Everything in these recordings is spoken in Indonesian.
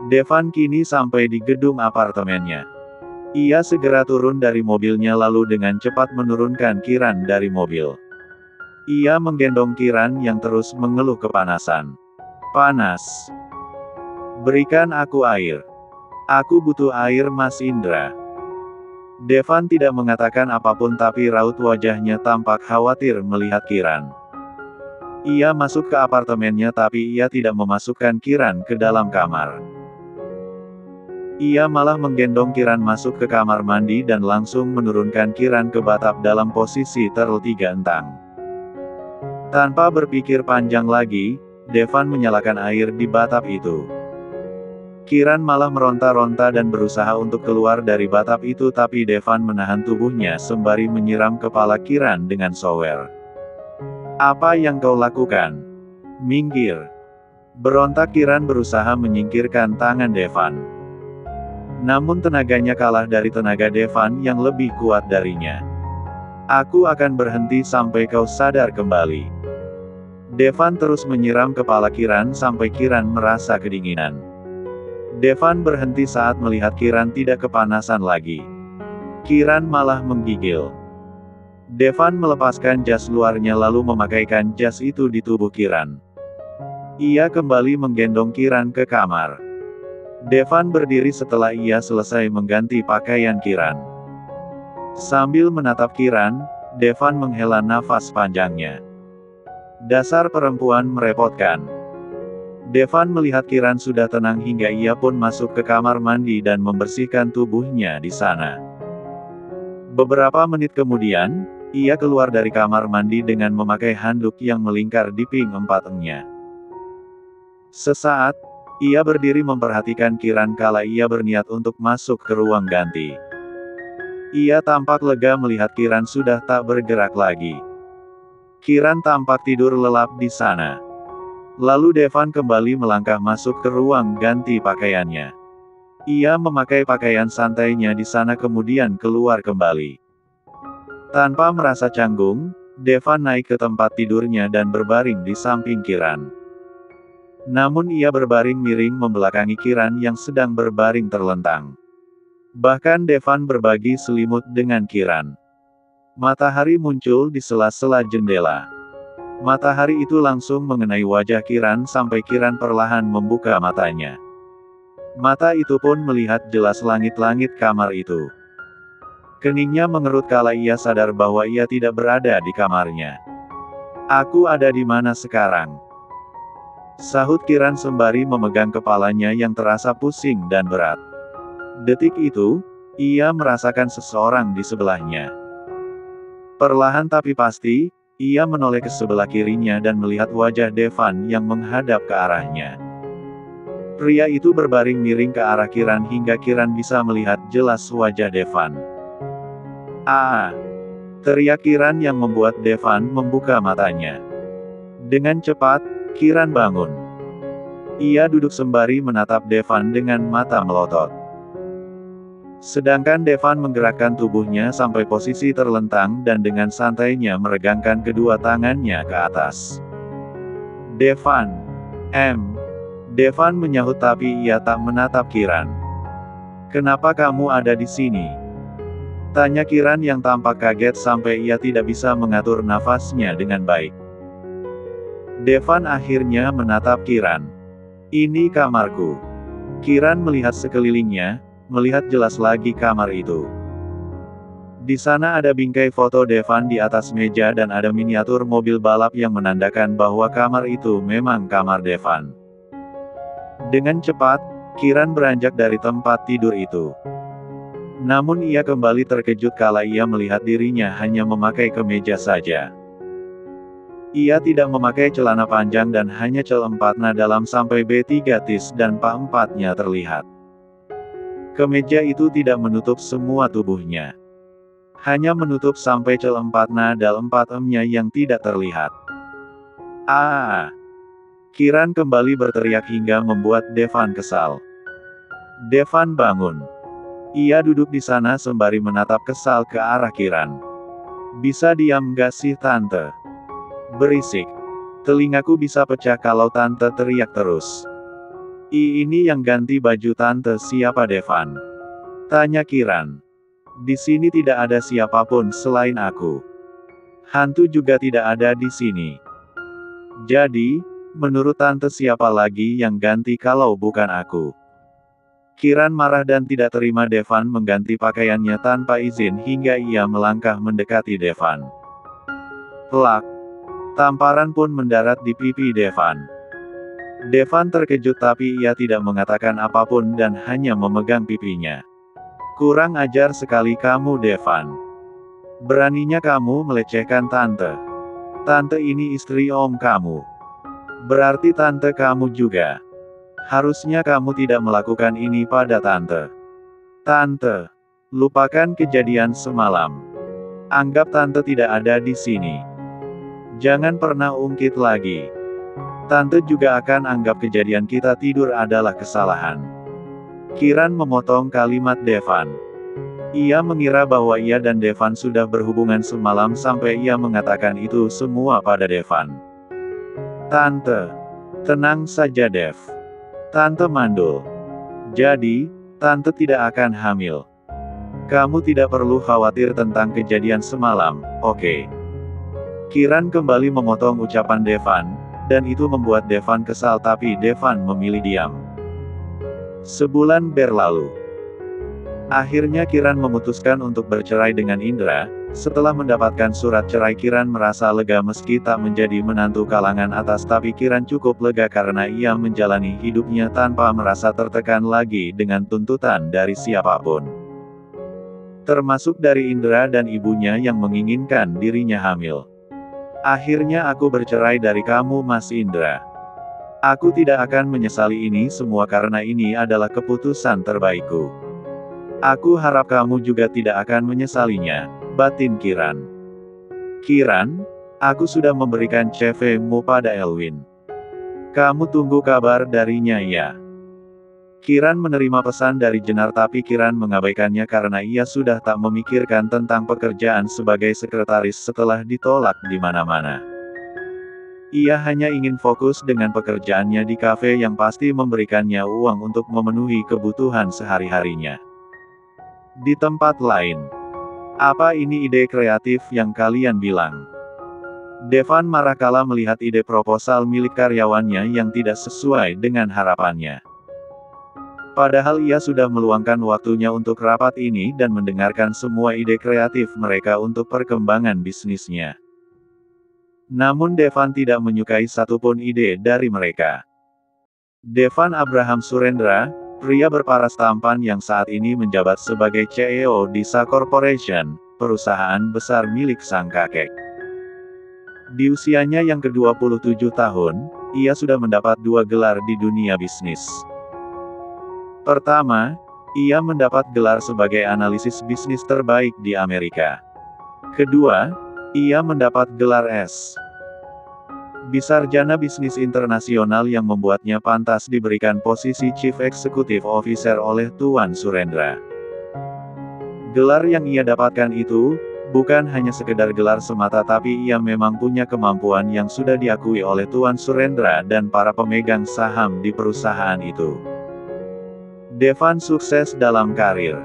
Devan kini sampai di gedung apartemennya. Ia segera turun dari mobilnya lalu dengan cepat menurunkan Kiran dari mobil. Ia menggendong Kiran yang terus mengeluh kepanasan. Panas. Berikan aku air. Aku butuh air, Mas Indra. Devan tidak mengatakan apapun tapi raut wajahnya tampak khawatir melihat Kiran. Ia masuk ke apartemennya tapi ia tidak memasukkan Kiran ke dalam kamar. Ia malah menggendong Kiran masuk ke kamar mandi dan langsung menurunkan Kiran ke bathtub dalam posisi terlentang. Tanpa berpikir panjang lagi, Devan menyalakan air di bathtub itu. Kiran malah meronta-ronta dan berusaha untuk keluar dari bathtub itu tapi Devan menahan tubuhnya sembari menyiram kepala Kiran dengan shower. Apa yang kau lakukan? Minggir. Berontak Kiran berusaha menyingkirkan tangan Devan. Namun tenaganya kalah dari tenaga Devan yang lebih kuat darinya. Aku akan berhenti sampai kau sadar kembali. Devan terus menyiram kepala Kiran sampai Kiran merasa kedinginan. Devan berhenti saat melihat Kiran tidak kepanasan lagi. Kiran malah menggigil. Devan melepaskan jas luarnya lalu memakaikan jas itu di tubuh Kiran. Ia kembali menggendong Kiran ke kamar. Devan berdiri setelah ia selesai mengganti pakaian Kiran. Sambil menatap Kiran, Devan menghela nafas panjangnya. Dasar perempuan merepotkan. Devan melihat Kiran sudah tenang hingga ia pun masuk ke kamar mandi dan membersihkan tubuhnya di sana. Beberapa menit kemudian, ia keluar dari kamar mandi dengan memakai handuk yang melingkar di ping 4-nya. Sesaat, ia berdiri memperhatikan Kiran kala ia berniat untuk masuk ke ruang ganti. Ia tampak lega melihat Kiran sudah tak bergerak lagi. Kiran tampak tidur lelap di sana. Lalu Devan kembali melangkah masuk ke ruang ganti pakaiannya. Ia memakai pakaian santainya di sana kemudian keluar kembali. Tanpa merasa canggung, Devan naik ke tempat tidurnya dan berbaring di samping Kiran. Namun ia berbaring miring membelakangi Kiran yang sedang berbaring terlentang. Bahkan Devan berbagi selimut dengan Kiran. Matahari muncul di sela-sela jendela. Matahari itu langsung mengenai wajah Kiran sampai Kiran perlahan membuka matanya. Mata itu pun melihat jelas langit-langit kamar itu. Keningnya mengerut kala ia sadar bahwa ia tidak berada di kamarnya. Aku ada di mana sekarang? Sahut Kiran sembari memegang kepalanya yang terasa pusing dan berat. Detik itu, ia merasakan seseorang di sebelahnya. Perlahan tapi pasti, ia menoleh ke sebelah kirinya dan melihat wajah Devan yang menghadap ke arahnya. Pria itu berbaring miring ke arah Kiran hingga Kiran bisa melihat jelas wajah Devan. "Ah!" teriak Kiran yang membuat Devan membuka matanya. Dengan cepat, Kiran bangun. Ia duduk sembari menatap Devan dengan mata melotot. Sedangkan Devan menggerakkan tubuhnya sampai posisi terlentang dan dengan santainya meregangkan kedua tangannya ke atas. "Devan." Devan menyahut tapi ia tak menatap Kiran. "Kenapa kamu ada di sini?" tanya Kiran yang tampak kaget sampai ia tidak bisa mengatur nafasnya dengan baik. Devan akhirnya menatap Kiran. "Ini kamarku." Kiran melihat sekelilingnya, melihat jelas lagi kamar itu. Di sana ada bingkai foto Devan di atas meja dan ada miniatur mobil balap yang menandakan bahwa kamar itu memang kamar Devan. Dengan cepat, Kiran beranjak dari tempat tidur itu. Namun ia kembali terkejut kala ia melihat dirinya hanya memakai kemeja saja. Ia tidak memakai celana panjang dan hanya cel-4-nya dalam sampai B3 tis dan pa-4-nya terlihat. Kemeja itu tidak menutup semua tubuhnya. Hanya menutup sampai cel-4-nya dan 4-nya yang tidak terlihat. "Ah!" Kiran kembali berteriak hingga membuat Devan kesal. Devan bangun. Ia duduk di sana sembari menatap kesal ke arah Kiran. "Bisa diam gak sih tante? Berisik. Telingaku bisa pecah kalau tante teriak terus." Ini yang ganti baju tante siapa Devan? Tanya Kiran. Di sini tidak ada siapapun selain aku. Hantu juga tidak ada di sini. Jadi, menurut tante siapa lagi yang ganti kalau bukan aku? Kiran marah dan tidak terima Devan mengganti pakaiannya tanpa izin hingga ia melangkah mendekati Devan. Plak. Tamparan pun mendarat di pipi Devan. Devan terkejut tapi ia tidak mengatakan apapun dan hanya memegang pipinya. Kurang ajar sekali kamu Devan. Beraninya kamu melecehkan tante. Tante ini istri om kamu. Berarti tante kamu juga. Harusnya kamu tidak melakukan ini pada tante. Tante, lupakan kejadian semalam. Anggap tante tidak ada di sini. Jangan pernah ungkit lagi. Tante juga akan anggap kejadian kita tidur adalah kesalahan. Kiran memotong kalimat Devan. Ia mengira bahwa ia dan Devan sudah berhubungan semalam sampai ia mengatakan itu semua pada Devan. Tante. Tenang saja Dev. Tante mandul. Jadi, tante tidak akan hamil. Kamu tidak perlu khawatir tentang kejadian semalam, oke? Kiran kembali memotong ucapan Devan, dan itu membuat Devan kesal tapi Devan memilih diam. Sebulan berlalu. Akhirnya Kiran memutuskan untuk bercerai dengan Indra. Setelah mendapatkan surat cerai Kiran merasa lega meski tak menjadi menantu kalangan atas tapi Kiran cukup lega karena ia menjalani hidupnya tanpa merasa tertekan lagi dengan tuntutan dari siapapun. Termasuk dari Indra dan ibunya yang menginginkan dirinya hamil. Akhirnya aku bercerai dari kamu Mas Indra. Aku tidak akan menyesali ini semua karena ini adalah keputusan terbaikku. Aku harap kamu juga tidak akan menyesalinya, batin Kiran. Kiran, aku sudah memberikan CV-mu pada Elwin. Kamu tunggu kabar darinya ya. Kiran menerima pesan dari Jenar tapi Kiran mengabaikannya karena ia sudah tak memikirkan tentang pekerjaan sebagai sekretaris setelah ditolak di mana-mana. Ia hanya ingin fokus dengan pekerjaannya di kafe yang pasti memberikannya uang untuk memenuhi kebutuhan sehari-harinya. Di tempat lain. Apa ini ide kreatif yang kalian bilang? Devan marah kala melihat ide proposal milik karyawannya yang tidak sesuai dengan harapannya. Padahal ia sudah meluangkan waktunya untuk rapat ini dan mendengarkan semua ide kreatif mereka untuk perkembangan bisnisnya. Namun Devan tidak menyukai satupun ide dari mereka. Devan Abraham Surendra, pria berparas tampan yang saat ini menjabat sebagai CEO di SA Corporation, perusahaan besar milik sang kakek. Di usianya yang ke-27 tahun, ia sudah mendapat 2 gelar di dunia bisnis. Pertama, ia mendapat gelar sebagai analisis bisnis terbaik di Amerika. Kedua, ia mendapat gelar S. Sarjana Bisnis Internasional yang membuatnya pantas diberikan posisi Chief Executive Officer oleh Tuan Surendra. Gelar yang ia dapatkan itu, bukan hanya sekedar gelar semata tapi ia memang punya kemampuan yang sudah diakui oleh Tuan Surendra dan para pemegang saham di perusahaan itu. Devan sukses dalam karir.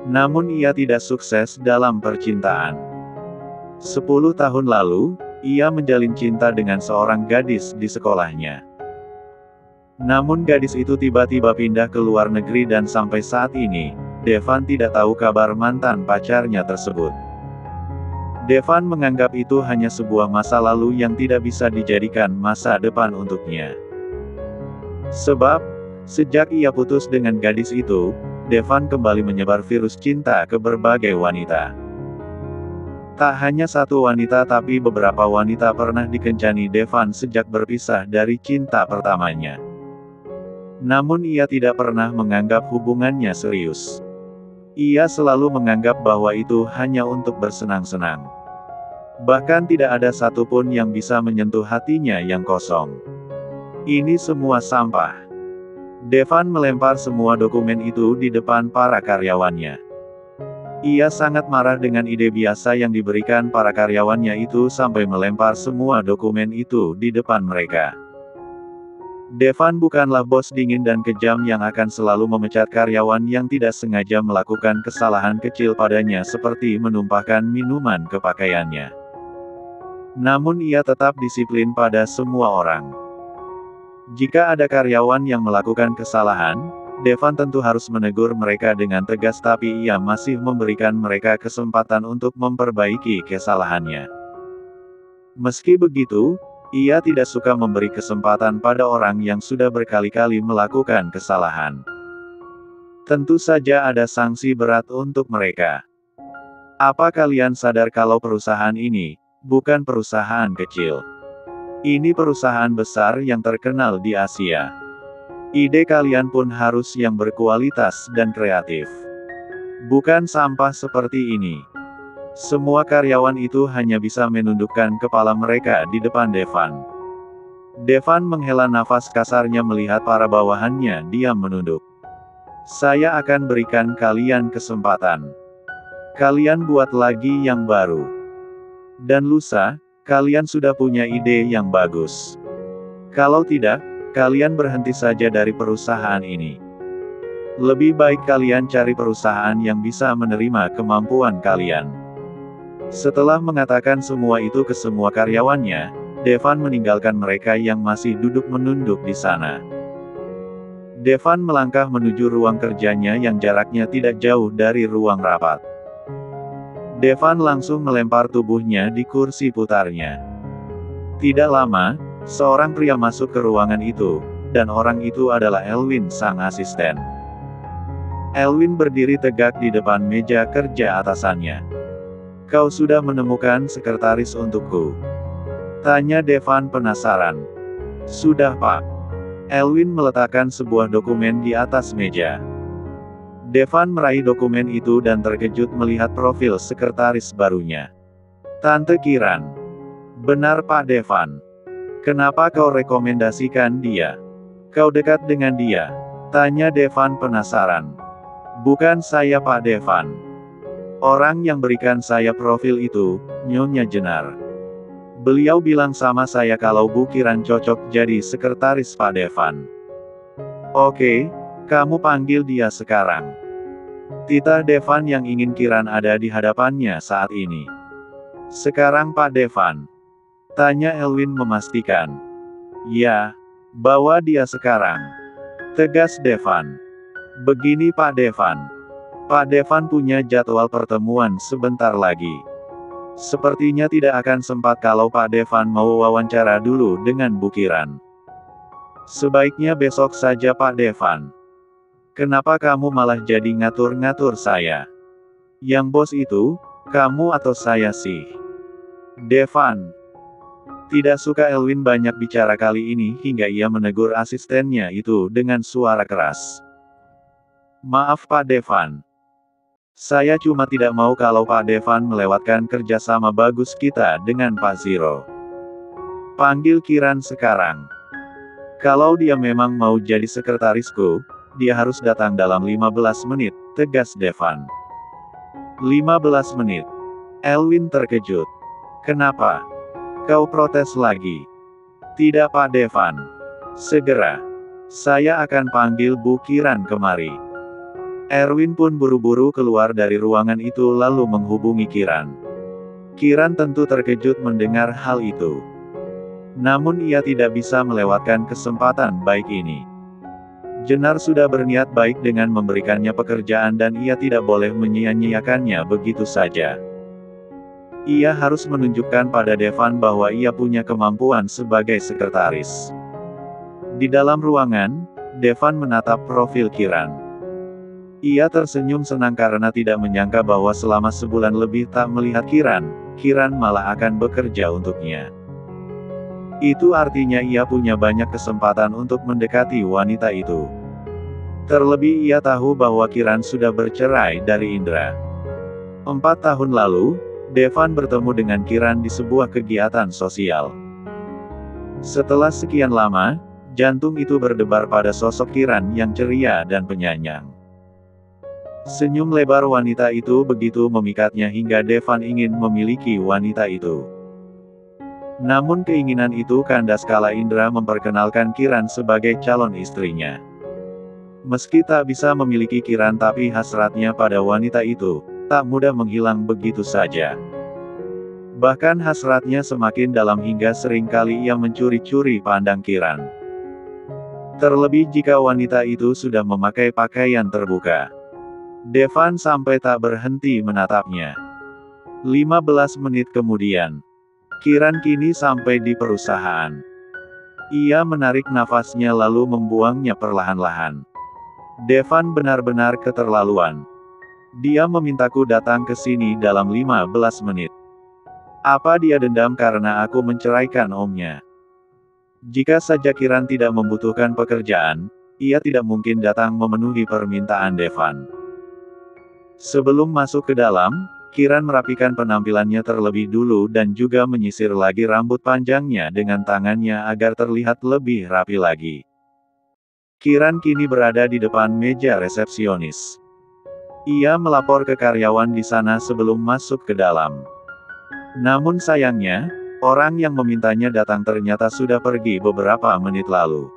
Namun ia tidak sukses dalam percintaan. 10 tahun lalu, ia menjalin cinta dengan seorang gadis di sekolahnya. Namun gadis itu tiba-tiba pindah ke luar negeri dan sampai saat ini, Devan tidak tahu kabar mantan pacarnya tersebut. Devan menganggap itu hanya sebuah masa lalu yang tidak bisa dijadikan masa depan untuknya. Sebab, sejak ia putus dengan gadis itu, Devan kembali menyebar virus cinta ke berbagai wanita. Tak hanya satu wanita tapi beberapa wanita pernah dikencani Devan sejak berpisah dari cinta pertamanya. Namun ia tidak pernah menganggap hubungannya serius. Ia selalu menganggap bahwa itu hanya untuk bersenang-senang. Bahkan tidak ada satupun yang bisa menyentuh hatinya yang kosong. Ini semua sampah. Devan melempar semua dokumen itu di depan para karyawannya. Ia sangat marah dengan ide biasa yang diberikan para karyawannya itu sampai melempar semua dokumen itu di depan mereka. Devan bukanlah bos dingin dan kejam yang akan selalu memecat karyawan yang tidak sengaja melakukan kesalahan kecil padanya seperti menumpahkan minuman ke pakaiannya. Namun ia tetap disiplin pada semua orang. Jika ada karyawan yang melakukan kesalahan, Devan tentu harus menegur mereka dengan tegas, tapi ia masih memberikan mereka kesempatan untuk memperbaiki kesalahannya. Meski begitu, ia tidak suka memberi kesempatan pada orang yang sudah berkali-kali melakukan kesalahan. Tentu saja ada sanksi berat untuk mereka. Apa kalian sadar kalau perusahaan ini bukan perusahaan kecil? Ini perusahaan besar yang terkenal di Asia. Ide kalian pun harus yang berkualitas dan kreatif. Bukan sampah seperti ini. Semua karyawan itu hanya bisa menundukkan kepala mereka di depan Devan. Devan menghela nafas kasarnya melihat para bawahannya diam menunduk. Saya akan berikan kalian kesempatan. Kalian buat lagi yang baru. Dan lusa, kalian sudah punya ide yang bagus. Kalau tidak, kalian berhenti saja dari perusahaan ini. Lebih baik kalian cari perusahaan yang bisa menerima kemampuan kalian. Setelah mengatakan semua itu ke semua karyawannya, Devan meninggalkan mereka yang masih duduk menunduk di sana. Devan melangkah menuju ruang kerjanya yang jaraknya tidak jauh dari ruang rapat. Devan langsung melempar tubuhnya di kursi putarnya. Tidak lama, seorang pria masuk ke ruangan itu, dan orang itu adalah Elwin, sang asisten. Elwin berdiri tegak di depan meja kerja atasannya. "Kau sudah menemukan sekretaris untukku?" tanya Devan penasaran. "Sudah, Pak." Elwin meletakkan sebuah dokumen di atas meja. Devan meraih dokumen itu dan terkejut melihat profil sekretaris barunya. "Tante Kiran." "Benar, Pak Devan. Kenapa kau rekomendasikan dia? Kau dekat dengan dia?" tanya Devan penasaran. "Bukan saya, Pak Devan. Orang yang berikan saya profil itu, Nyonya Jenar. Beliau bilang sama saya kalau Bu Kiran cocok jadi sekretaris Pak Devan." "Oke, kamu panggil dia sekarang." Titah Devan yang ingin Kiran ada di hadapannya saat ini. "Sekarang Pak Devan?" tanya Elwin memastikan. "Ya, bawa dia sekarang," tegas Devan. "Begini Pak Devan. Pak Devan punya jadwal pertemuan sebentar lagi. Sepertinya tidak akan sempat kalau Pak Devan mau wawancara dulu dengan Bu Kiran. Sebaiknya besok saja Pak Devan." "Kenapa kamu malah jadi ngatur-ngatur saya? Yang bos itu, kamu atau saya sih?" Devan tidak suka Elwin banyak bicara kali ini hingga ia menegur asistennya itu dengan suara keras. "Maaf Pak Devan. Saya cuma tidak mau kalau Pak Devan melewatkan kerjasama bagus kita dengan Pak Zero. Panggil Kiran sekarang. Kalau dia memang mau jadi sekretarisku, dia harus datang dalam 15 menit, tegas Devan. 15 menit. Elwin terkejut. "Kenapa? Kau protes lagi?" "Tidak Pak Devan. Segera. Saya akan panggil Bu Kiran kemari." Erwin pun buru-buru keluar dari ruangan itu lalu menghubungi Kiran. Kiran tentu terkejut mendengar hal itu. Namun ia tidak bisa melewatkan kesempatan baik ini. Jenar sudah berniat baik dengan memberikannya pekerjaan dan ia tidak boleh menyia-nyiakannya begitu saja. Ia harus menunjukkan pada Devan bahwa ia punya kemampuan sebagai sekretaris. Di dalam ruangan, Devan menatap profil Kiran. Ia tersenyum senang karena tidak menyangka bahwa selama sebulan lebih tak melihat Kiran, Kiran malah akan bekerja untuknya. Itu artinya ia punya banyak kesempatan untuk mendekati wanita itu. Terlebih ia tahu bahwa Kiran sudah bercerai dari Indra. 4 tahun lalu, Devan bertemu dengan Kiran di sebuah kegiatan sosial. Setelah sekian lama, jantung itu berdebar pada sosok Kiran yang ceria dan penyayang. Senyum lebar wanita itu begitu memikatnya hingga Devan ingin memiliki wanita itu. Namun keinginan itu kandas kala Indra memperkenalkan Kiran sebagai calon istrinya. Meski tak bisa memiliki Kiran tapi hasratnya pada wanita itu, tak mudah menghilang begitu saja. Bahkan hasratnya semakin dalam hingga seringkali ia mencuri-curi pandang Kiran. Terlebih jika wanita itu sudah memakai pakaian terbuka. Devan sampai tak berhenti menatapnya. 15 menit kemudian, Kiran kini sampai di perusahaan. Ia menarik nafasnya lalu membuangnya perlahan-lahan. Devan benar-benar keterlaluan. Dia memintaku datang ke sini dalam 15 menit. Apa dia dendam karena aku menceraikan omnya? Jika saja Kiran tidak membutuhkan pekerjaan, ia tidak mungkin datang memenuhi permintaan Devan. Sebelum masuk ke dalam, Kiran merapikan penampilannya terlebih dulu dan juga menyisir lagi rambut panjangnya dengan tangannya agar terlihat lebih rapi lagi. Kiran kini berada di depan meja resepsionis. Ia melapor ke karyawan di sana sebelum masuk ke dalam. Namun sayangnya, orang yang memintanya datang ternyata sudah pergi beberapa menit lalu.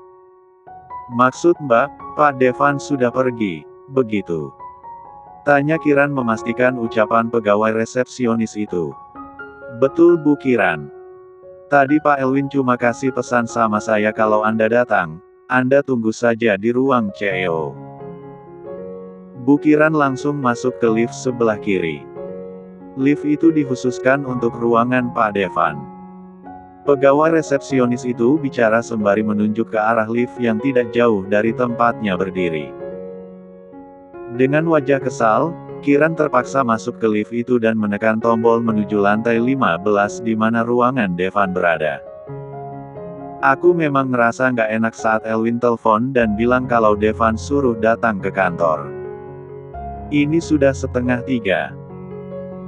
Maksud Mbak, Pak Devan sudah pergi, begitu? Tanya Kiran memastikan ucapan pegawai resepsionis itu. Betul Bu Kiran. Tadi Pak Elwin cuma kasih pesan sama saya kalau Anda datang, Anda tunggu saja di ruang CEO. Bu Kiran langsung masuk ke lift sebelah kiri. Lift itu dikhususkan untuk ruangan Pak Devan. Pegawai resepsionis itu bicara sembari menunjuk ke arah lift yang tidak jauh dari tempatnya berdiri. Dengan wajah kesal, Kiran terpaksa masuk ke lift itu dan menekan tombol menuju lantai 15 di mana ruangan Devan berada. Aku memang ngerasa nggak enak saat Elwin telepon dan bilang kalau Devan suruh datang ke kantor. Ini sudah 2:30.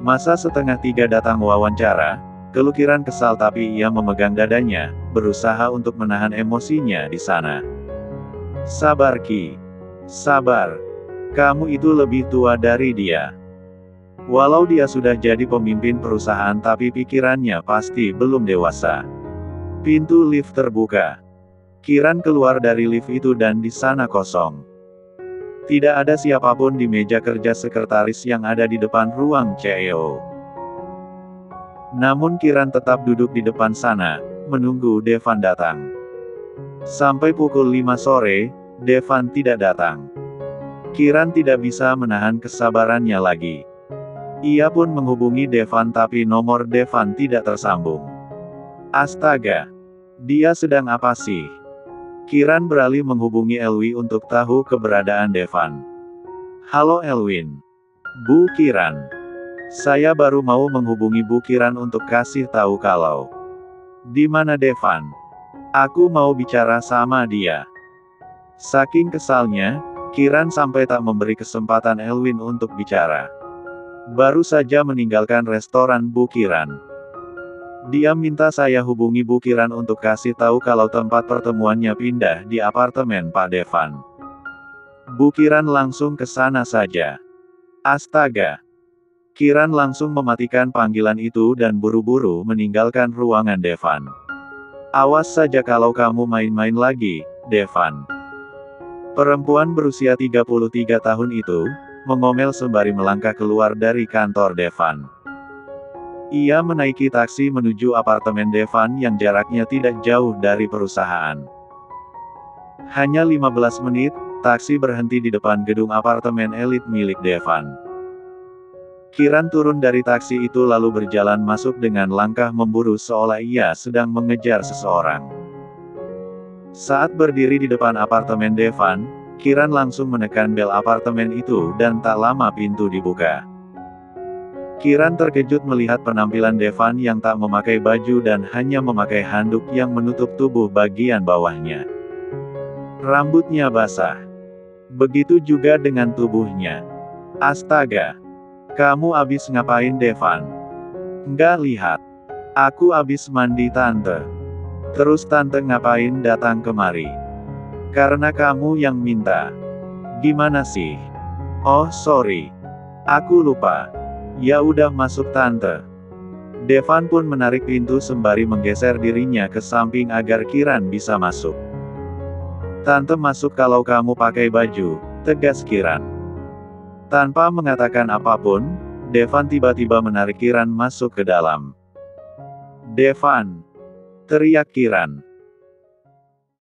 Masa 2:30 datang wawancara? Keluh Kiran kesal tapi ia memegang dadanya, berusaha untuk menahan emosinya di sana. Sabar Ki. Sabar. Kamu itu lebih tua dari dia. Walau dia sudah jadi pemimpin perusahaan tapi pikirannya pasti belum dewasa. Pintu lift terbuka. Kiran keluar dari lift itu dan di sana kosong. Tidak ada siapapun di meja kerja sekretaris yang ada di depan ruang CEO. Namun Kiran tetap duduk di depan sana, menunggu Devan datang. Sampai pukul 5 sore, Devan tidak datang. Kiran tidak bisa menahan kesabarannya lagi. Ia pun menghubungi Devan tapi nomor Devan tidak tersambung. Astaga! Dia sedang apa sih? Kiran beralih menghubungi Elwi untuk tahu keberadaan Devan. Halo Elwin. Bu Kiran. Saya baru mau menghubungi Bu Kiran untuk kasih tahu kalau. Di mana Devan? Aku mau bicara sama dia. Saking kesalnya, Kiran sampai tak memberi kesempatan Elwin untuk bicara. Baru saja meninggalkan restoran Bu Kiran. Dia minta saya hubungi Bu Kiran untuk kasih tahu kalau tempat pertemuannya pindah di apartemen Pak Devan. Bu Kiran langsung ke sana saja. Astaga! Kiran langsung mematikan panggilan itu dan buru-buru meninggalkan ruangan Devan. Awas saja kalau kamu main-main lagi, Devan. Perempuan berusia 33 tahun itu, mengomel sembari melangkah keluar dari kantor Devan. Ia menaiki taksi menuju apartemen Devan yang jaraknya tidak jauh dari perusahaan. Hanya 15 menit, taksi berhenti di depan gedung apartemen elit milik Devan. Kiran turun dari taksi itu lalu berjalan masuk dengan langkah memburu seolah ia sedang mengejar seseorang. Saat berdiri di depan apartemen Devan, Kiran langsung menekan bel apartemen itu dan tak lama pintu dibuka. Kiran terkejut melihat penampilan Devan yang tak memakai baju dan hanya memakai handuk yang menutup tubuh bagian bawahnya. Rambutnya basah. Begitu juga dengan tubuhnya. Astaga! Kamu abis ngapain Devan? Nggak lihat. Aku abis mandi tante. Terus tante ngapain datang kemari? Karena kamu yang minta. Gimana sih? Oh sorry. Aku lupa. Ya udah masuk tante. Devan pun menarik pintu sembari menggeser dirinya ke samping agar Kiran bisa masuk. "Tante masuk kalau kamu pakai baju," tegas Kiran. Tanpa mengatakan apapun, Devan tiba-tiba menarik Kiran masuk ke dalam. "Devan!" teriak Kiran.